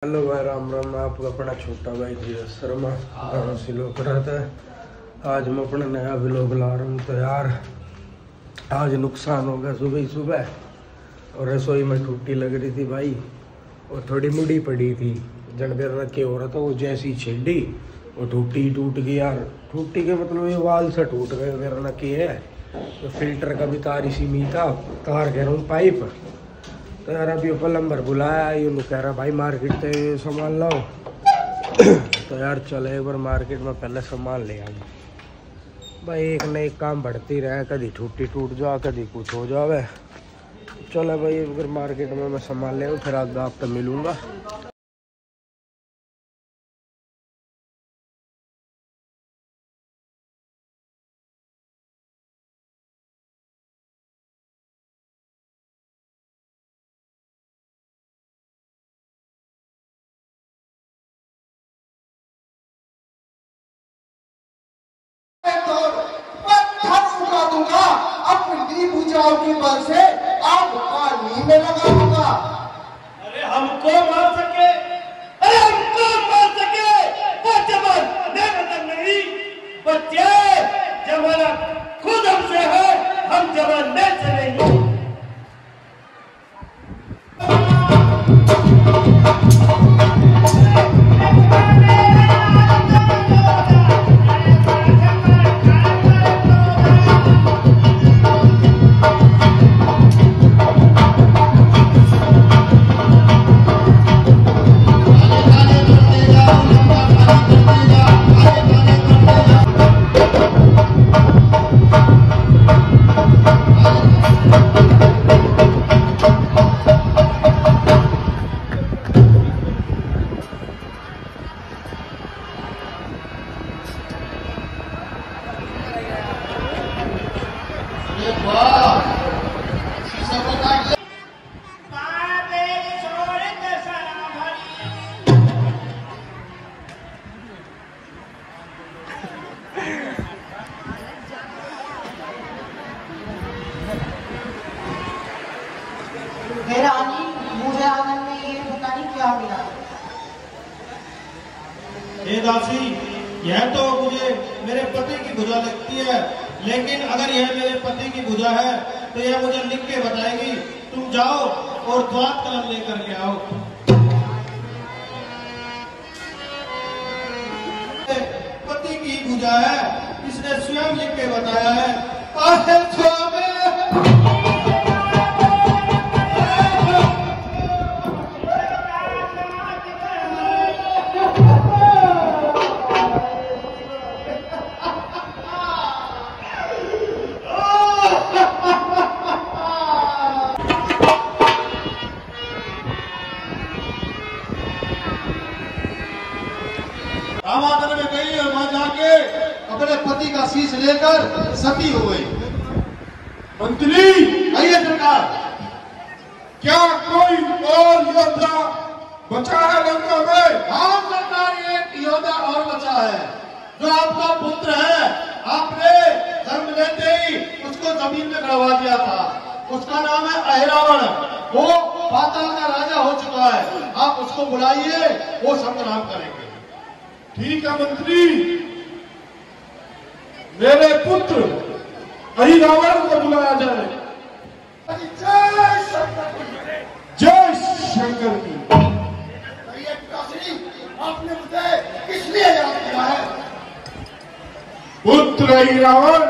Hello भाई, राम राम। मैं आपका अपना छोटा भाई धीरज शर्मा गाँव से लोग रहता है। आज मैं अपना नया व्लॉग ला रहा हूँ। तो यार आज नुकसान हो गया सुबह ही सुबह, और रसोई में टूटी लग रही थी भाई, और थोड़ी मुड़ी पड़ी थी। जनबेर रखे हो रहा था, वो जैसी छिड़ी वो टूट गई यार। टूटी के मतलब ये वाल से टूट गए मेरा न के है। तो फिल्टर का भी तार इसी में था, तार कह रहा हूँ पाइप। तो यार अभी प्लम्बर बुलाया, यूँ कह रहा भाई मार्केट से सामान लाओ। तो यार चले एक बार मार्केट में पहले सामान ले आए भाई। एक न एक काम बढ़ती रहे, कभी टूट जा, कभी कुछ हो जावे। चलो भाई अगर मार्केट में मैं सामान ले आऊँ, फिर आगे आपसे मिलूँगा। दूंगा अपनी भुजाओं की बल से आग पानी में लगा दूंगा। अरे हमको मार सके वो जवान मेहनत नहीं बच्चे, जमाना खुद हमसे है, हम जवान में से नहीं। मुझे आंगन में ये पता नहीं क्या मिला। हे दासी, यह तो मुझे मेरे पति की भुजा लगती है, लेकिन अगर यह मेरे पति की भुजा है तो यह मुझे लिख के बताएगी। तुम जाओ और द्वात कलम लेकर के आओ। पति की भुजा है, इसने स्वयं लिख के बताया है। रामागढ़ में गई और वहां जाके अपने पति का शीश लेकर सती हो गई। मंत्री, आइए सरकार। क्या कोई और योद्धा बचा है लंका में? हाँ सरकार, एक योद्धा और बचा है, जो आपका पुत्र है। आपने जन्म लेते ही उसको जमीन में गड़वा दिया था। उसका नाम है अहिरावण। वो पाताल का राजा हो चुका है। आप उसको बुलाइए, वो संग्राम करेंगे। ठीक है मंत्री, मेरे पुत्र अहिरावण को बुलाया जाए। जय शंकर की। आपने मुझे किस लिए याद किया है? पुत्र अहिरावण,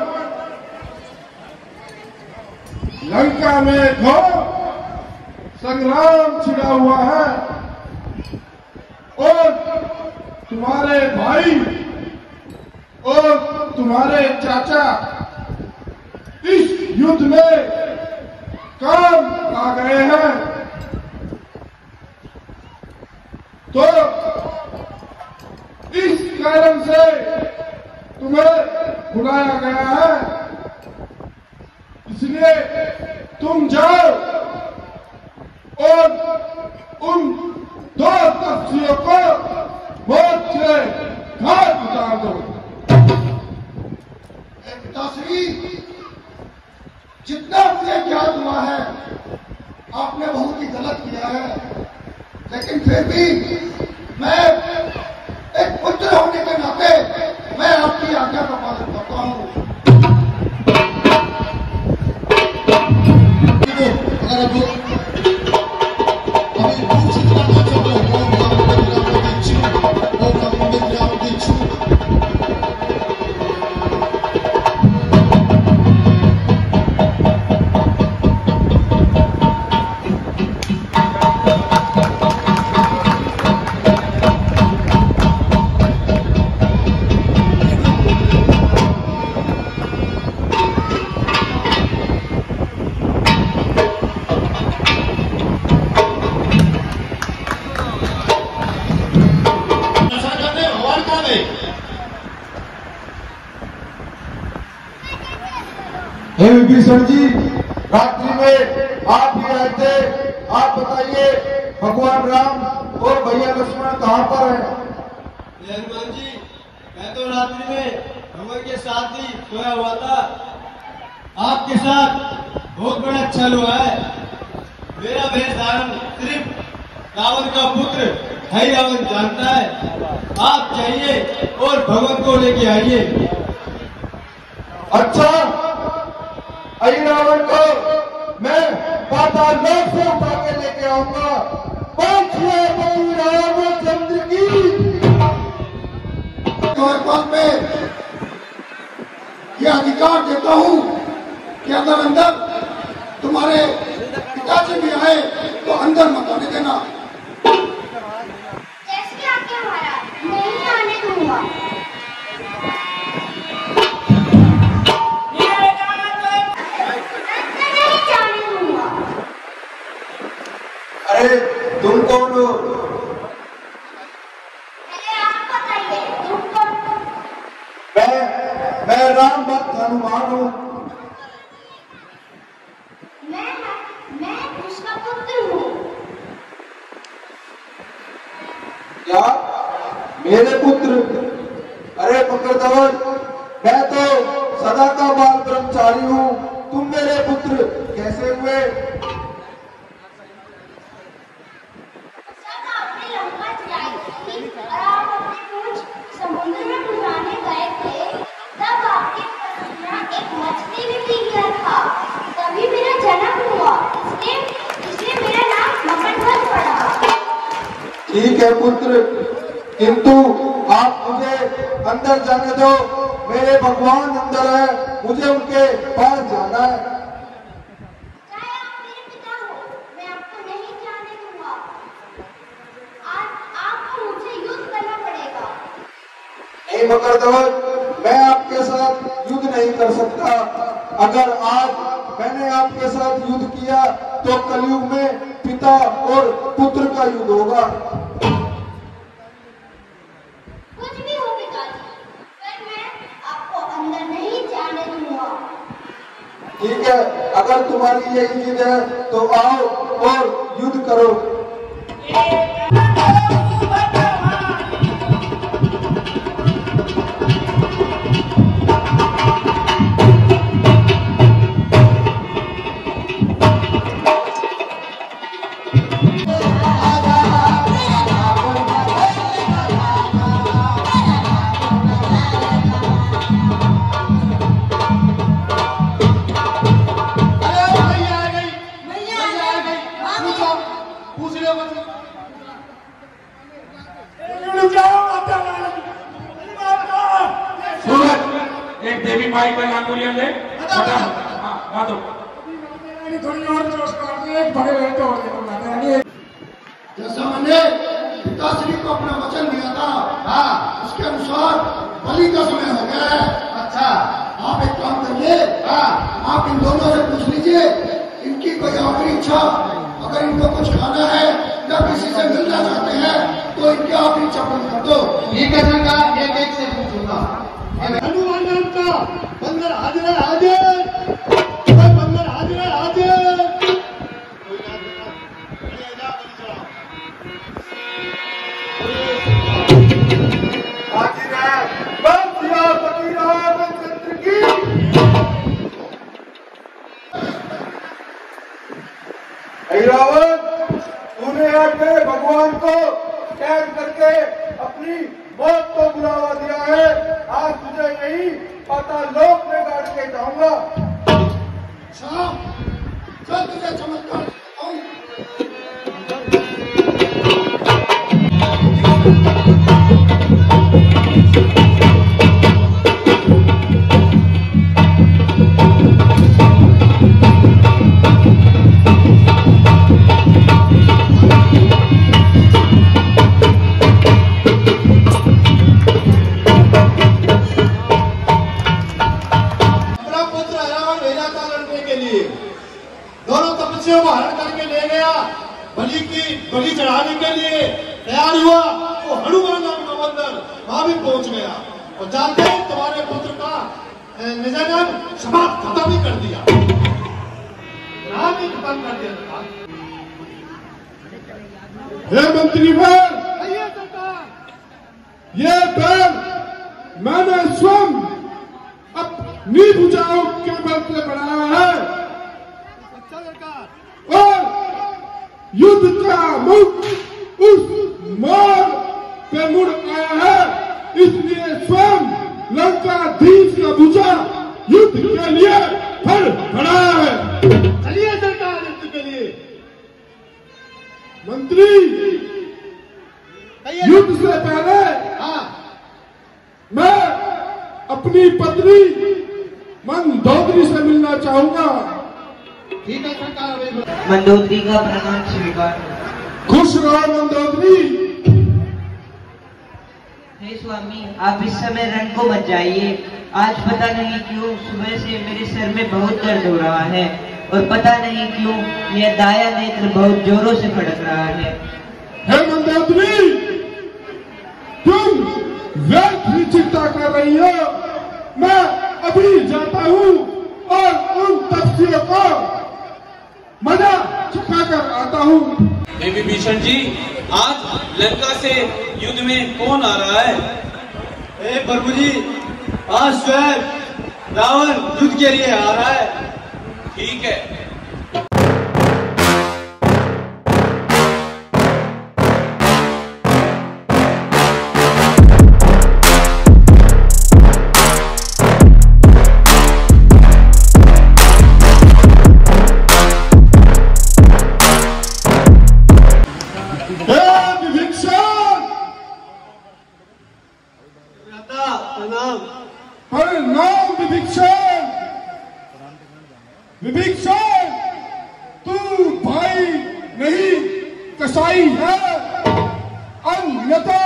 लंका में घोर संग्राम छिड़ा हुआ है, और तुम्हारे भाई और तुम्हारे चाचा इस युद्ध में काम आ गए हैं। तो इस कारण से तुम्हें बुलाया गया है। इसलिए तुम जाओ और उन दो तपस्वियों को मौत से घाट उतार दो। जितना मुझे ज्ञात हुआ है, आपने बहुत ही गलत किया है, लेकिन फिर भी हे विभीषण जी, रात्रि में आप भी आए थे, आप बताइए भगवान राम और भैया लक्ष्मण कहाँ पर हैं? हनुमान जी, मैं तो रात्रि में भगवान के साथ ही सोया हुआ था। आपके साथ बहुत बड़ा छल हुआ है। मेरा वेश धारण सिर्फ रावण का पुत्र है रावण जानता है। आप जाइए और भगवान को लेके आइए। अच्छा, रावण को मैं पाताल लोक से उठा के लेके आऊंगा। रामचंद्र की मैं ये अधिकार देता हूँ कि अगर अंदर तुम्हारे पिताजी भी आए तो अंदर मत आने देना। जैसे आज्ञा महाराज, नहीं आने दूंगा। नहीं जाने दूंगा। अरे तुम कौन हो? पहले आप बताइए, तुम कौन हो? मैं राम भक्त हनुमान हूँ। मैं उसका पुत्र हूँ। क्या मेरे पुत्र? अरे पकड़धवन, मैं तो सदा का बाल ब्रह्मचारी हूँ, तुम मेरे पुत्र कैसे हुए? जब आपने लंका चढ़ाई थी और आप अपनी पूंछ समुद्र में डुबाने गए थे, तब आपके पसीना एक मछली ने पी लिया था। तभी मेरा जन्म हुआ। इसलिए मेरा नाम मकरध्वज पड़ा। ठीक है पुत्र, किंतु आप मुझे अंदर जाने दो। मेरे भगवान अंदर है, मुझे उनके पास जाना है। चाहे आप मेरे पिता हो, मैं आपको नहीं जाने दूंगा। आज आपको मुझसे युद्ध करना पड़ेगा। नहीं मकरध्वज, मैं आपके साथ युद्ध नहीं कर सकता। अगर आज मैंने आपके साथ युद्ध किया तो कलयुग में पिता और पुत्र का युद्ध होगा। कुछ भी हो पिताजी, पर मैं आपको अंदर नहीं जाने दूंगा। ठीक है, अगर तुम्हारी यही जिद है तो आओ और युद्ध करो। एक देवी माई का नाम बोलिए ले हाँ तो थोड़ी और जोश कर एक बड़े बेटे हो गए। जैसा मैंने पिताश्री को अपना वचन दिया था, हाँ, उसके अनुसार बलि का समय हो गया है। अच्छा, आप एक काम करिए, हाँ, आप इन दोनों से पूछ लीजिए इनकी कोई आखिरी इच्छा। अगर इनको कुछ खाना है या किसी से मिलना चाहते हैं तो इनकी आखिरी इच्छा पूरी कर दो। ठीक है सरकार, एक एक से पूछूंगा। हनुमान नाम का बंदर हाजिर है, हाजिर बंदर हाजिर है, हाजिर। हाजिर है बंसिया फकीर रामचंद्र की। रावण, तूने आके भगवान को कैद करके अपनी मौत को बुलावा दिया है। आज तुझे यही पाताल लोक में गाड़ के जाऊंगा। चल तुझे चमत्कार दिखाऊं। को हरण करके ले गया, बलि चढ़ाने के लिए तैयार हुआ तो हनुमान नाम का बंदर वहां भी पहुंच गया और जानते हैं तुम्हारे पुत्र का निजाम समाप्त खत्म ही कर दिया, नाम ही खत्म कर दिया सरकार। हे मंत्रीगण, ये बैन मैंने स्वयं अपनी भुजाओं के बल से बढ़ाया है और युद्ध का मुख उस मोड़ पे मुड़ आया है, इसलिए स्वयं लंकाधीश का भुजा युद्ध के लिए फल बढ़ाया है। चलिए सरकार युद्ध के लिए। मंत्री, युद्ध से पहले हाँ, मैं अपनी पत्नी मंदोदरी से मिलना चाहूंगा। ठीक है सरकार। मंदोदरी का प्रणाम स्वीकार। खुश रहो मंदोदरी। हे स्वामी, आप इस समय रण को मत जाइए। आज पता नहीं क्यों सुबह से मेरे सर में बहुत दर्द हो रहा है और पता नहीं क्यों यह दाया नेत्र बहुत जोरों से फड़क रहा है। हे मंदोदरी, तुम व्यर्थ ही चिंता कर रही हो। मैं अभी जाता हूँ और उन तपस्वियों को मजा चुकाकर आता हूँ। देवी भीषण जी, आज लंका से युद्ध में कौन आ रहा है? प्रभु जी, आज स्वयं रावण युद्ध के लिए आ रहा है। ठीक है। परिणाम विभीषण। विभीषण, तू भाई नहीं कसाई है, अन्यथा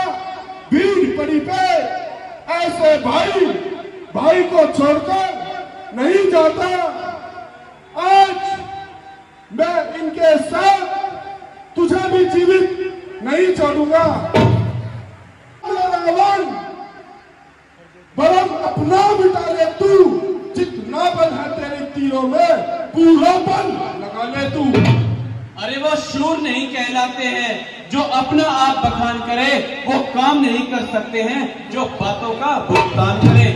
भीड़ पड़ी पे ऐसे भाई को छोड़कर नहीं जाता। आज मैं इनके साथ तुझे भी जीवित नहीं छोड़ूंगा। रावण, बलम अपना बिटा ले तू, जितना बल है तेरे तीरों में पूरा बल लगा ले तू। अरे वो शूर नहीं कहलाते हैं जो अपना आप बखान करे, वो काम नहीं कर सकते हैं जो बातों का भुगतान करे।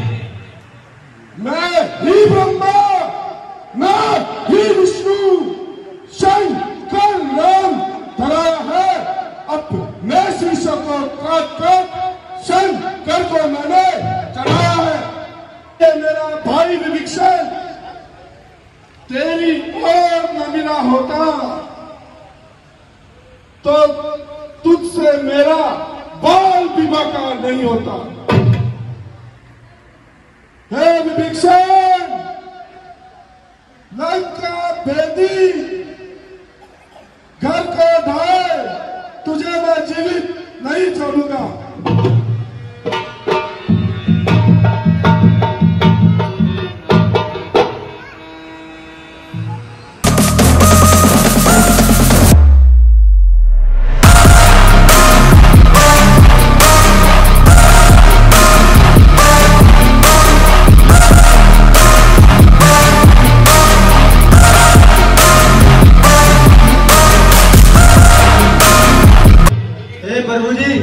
मैं ही ब्रह्मा, मैं ही विष्णु, शंकर नाम धराया है। अपने शीशों को काट कर शंकर को मैंने चढ़ाया है। ये मेरा भाई विभीषण तेरी ओर न मिला होता तो तुझसे मेरा बाल भी बाकार नहीं होता। हे विभीषण, लंका भेदी घर को ढाए, तुझे मैं जीवित नहीं छोड़ूंगा। प्रभु जी,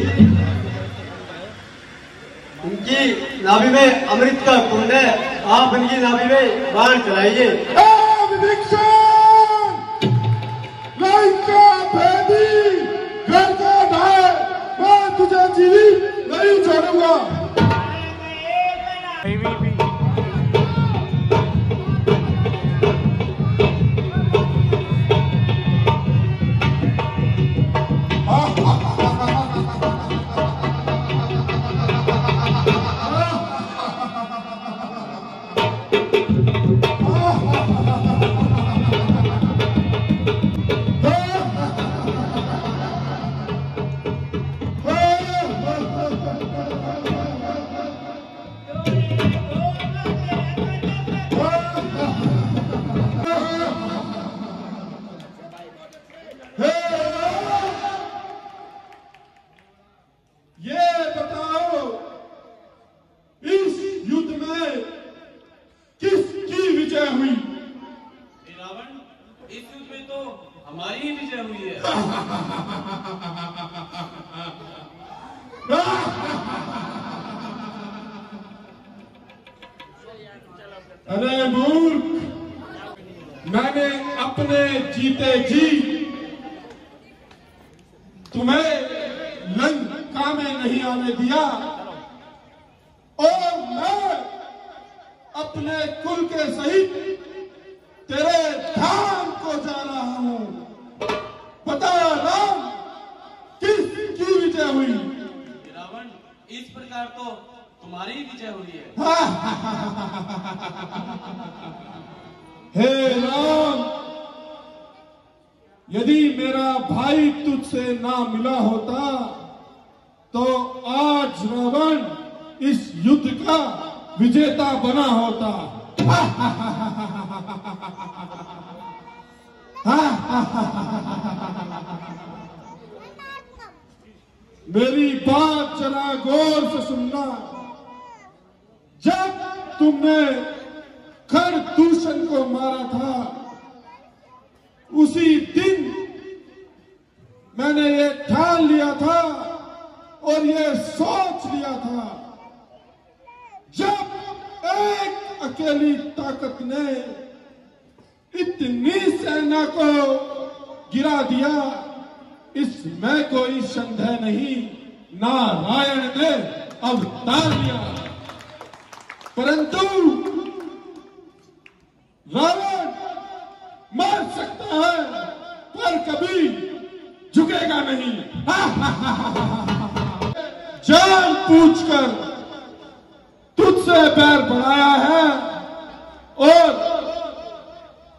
इनकी नाभि में अमृत का कुंड है, आप इनकी नाभि में बाण चलाइए। लंका भेदी घर को ढाए, मैं तुझे जीवित नहीं छोड़ूंगा। अरे मूर्ख, मैंने अपने जीते जी तुम्हें लंका में नहीं आने दिया और मैं अपने कुल के सहित तेरे धाम को जा रहा हूं। बता राम, किसकी विजय हुई? रावण, इस प्रकार तो तुम्हारी ही विजय हुई है। हे राम, यदि मेरा भाई तुझसे ना मिला होता तो आज रावण इस युद्ध का विजेता बना होता। मेरी बात जरा गौर से सुनना। जब तुमने खरदूषण को मारा था, उसी दिन मैंने ये ठान लिया था और ये सोच लिया था, जब एक अकेली ताकत ने इतनी सेना को गिरा दिया, इसमें कोई संदेह नहीं, नारायण ने अवतार लिया। परंतु रावण मर सकता है पर कभी झुकेगा नहीं। जान पूछकर तुझसे बैर बढ़ाया है और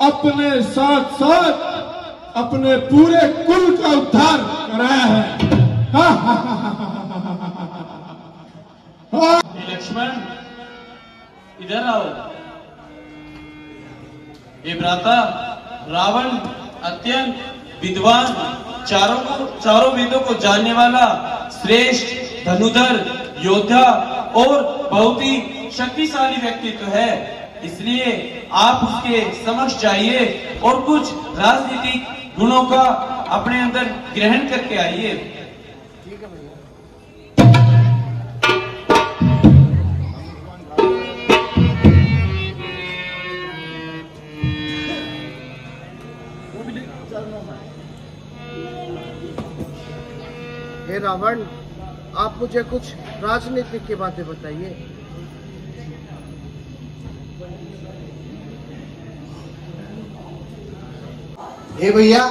अपने साथ साथ अपने पूरे कुल का उद्धार कराया है। लक्ष्मण, इधर आओ। ये भ्राता, रावण अत्यंत विद्वान, चारों वेदों को जानने वाला श्रेष्ठ धनुधर योद्धा और बहुत ही शक्तिशाली व्यक्तित्व है। इसलिए आप उसके समक्ष जाइए और कुछ राजनीतिक गुणों का अपने अंदर ग्रहण करके आइए। हे रावण, आप मुझे कुछ राजनीतिक की बातें बताइए। हे भैया,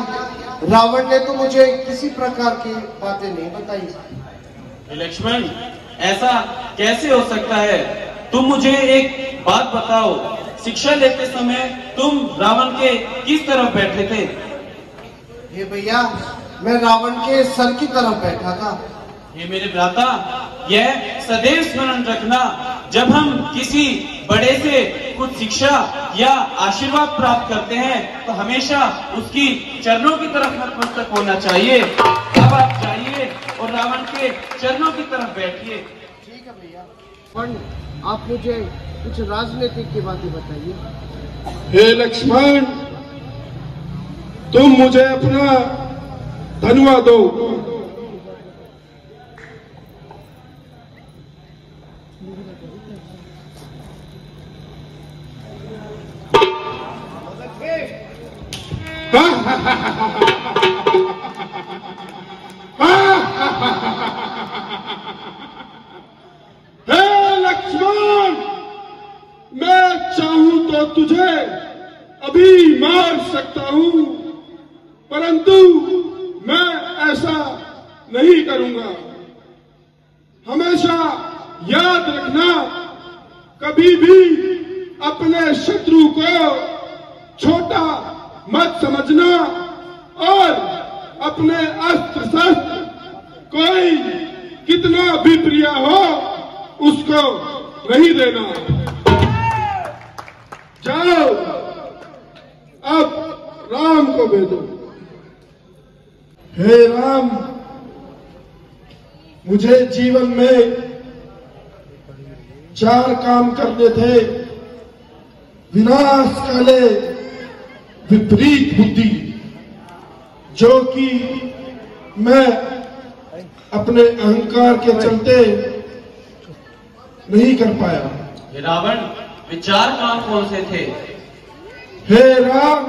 रावण ने तो मुझे किसी प्रकार की बातें नहीं बताई। लक्ष्मण, ऐसा कैसे हो सकता है? तुम मुझे एक बात बताओ, शिक्षा लेते समय तुम रावण के किस तरफ बैठे थे? हे भैया, मैं रावण के सर की तरफ बैठा था। ये मेरे भ्राता, यह सदैव स्मरण रखना, जब हम किसी बड़े से कुछ शिक्षा या आशीर्वाद प्राप्त करते हैं तो हमेशा उसकी चरणों की तरफ नतमस्तक होना चाहिए। अब आप जाइए और रावण के चरणों की तरफ बैठिए। ठीक है भैया। पण आप मुझे कुछ राजनीतिक की बातें बताइए। हे लक्ष्मण, तुम मुझे अपना धनुआ दो। हे लक्ष्मण, मैं चाहूं तो तुझे अभी मार सकता हूं, परंतु मैं ऐसा नहीं करूंगा। हमेशा याद रखना, कभी भी अपने शत्रु को छोटा मत समझना और अपने अस्त्र शस्त्र कोई कितना भी प्रिय हो उसको नहीं देना। जाओ, अब राम को भेजो। हे राम, मुझे जीवन में 4 काम करने थे। विनाश काले विपरीत बुद्धि, जो कि मैं अपने अहंकार के चलते नहीं कर पाया। ये रावण विचार काम कौन से थे? हे राम,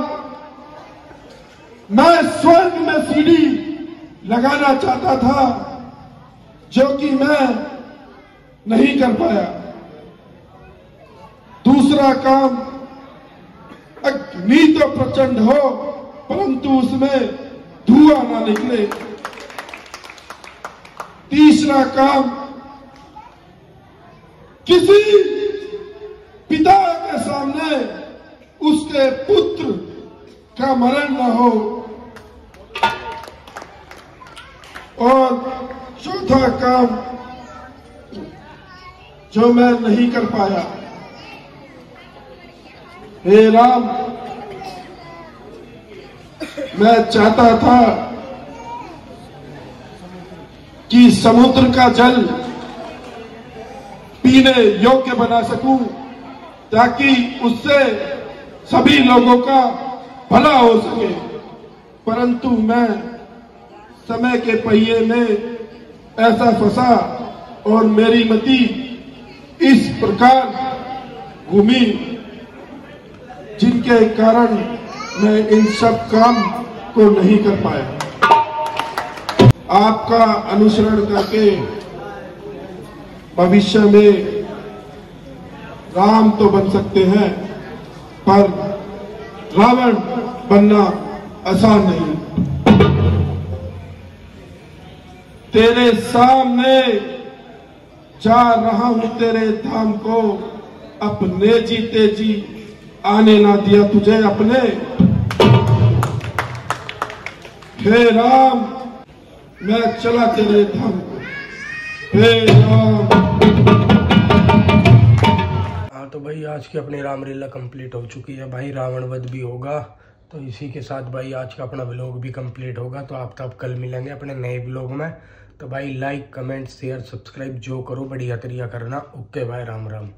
मैं स्वर्ग में सीढ़ी लगाना चाहता था जो कि मैं नहीं कर पाया। दूसरा काम, अग्नि तो प्रचंड हो परंतु उसमें धुआं ना निकले। तीसरा काम, किसी पिता के सामने उसके पुत्र का मरण न हो। और चौथा काम जो मैं नहीं कर पाया, हे राम, मैं चाहता था कि समुद्र का जल पीने योग्य बना सकूं ताकि उससे सभी लोगों का भला हो सके, परंतु मैं समय के पहिए में ऐसा फंसा और मेरी मति इस प्रकार घूमी जिनके कारण मैं इन सब काम को नहीं कर पाया। आपका अनुसरण करके भविष्य में राम तो बन सकते हैं पर रावण बनना आसान नहीं। तेरे सामने जा रहा हूं तेरे धाम को, अपने जीते जी आने ना दिया तुझे अपने। हे राम, मैं चला तेरे धाम को। हे राम। हाँ तो भाई आज की अपनी रामलीला कंप्लीट हो चुकी है भाई, रावण वध भी होगा। तो इसी के साथ भाई आज का अपना व्लॉग भी कंप्लीट होगा। तो आप तब कल मिलेंगे अपने नए व्लॉग में। तो भाई लाइक कमेंट शेयर सब्सक्राइब जो करो बढ़िया तरीका करना। ओके भाई, राम राम।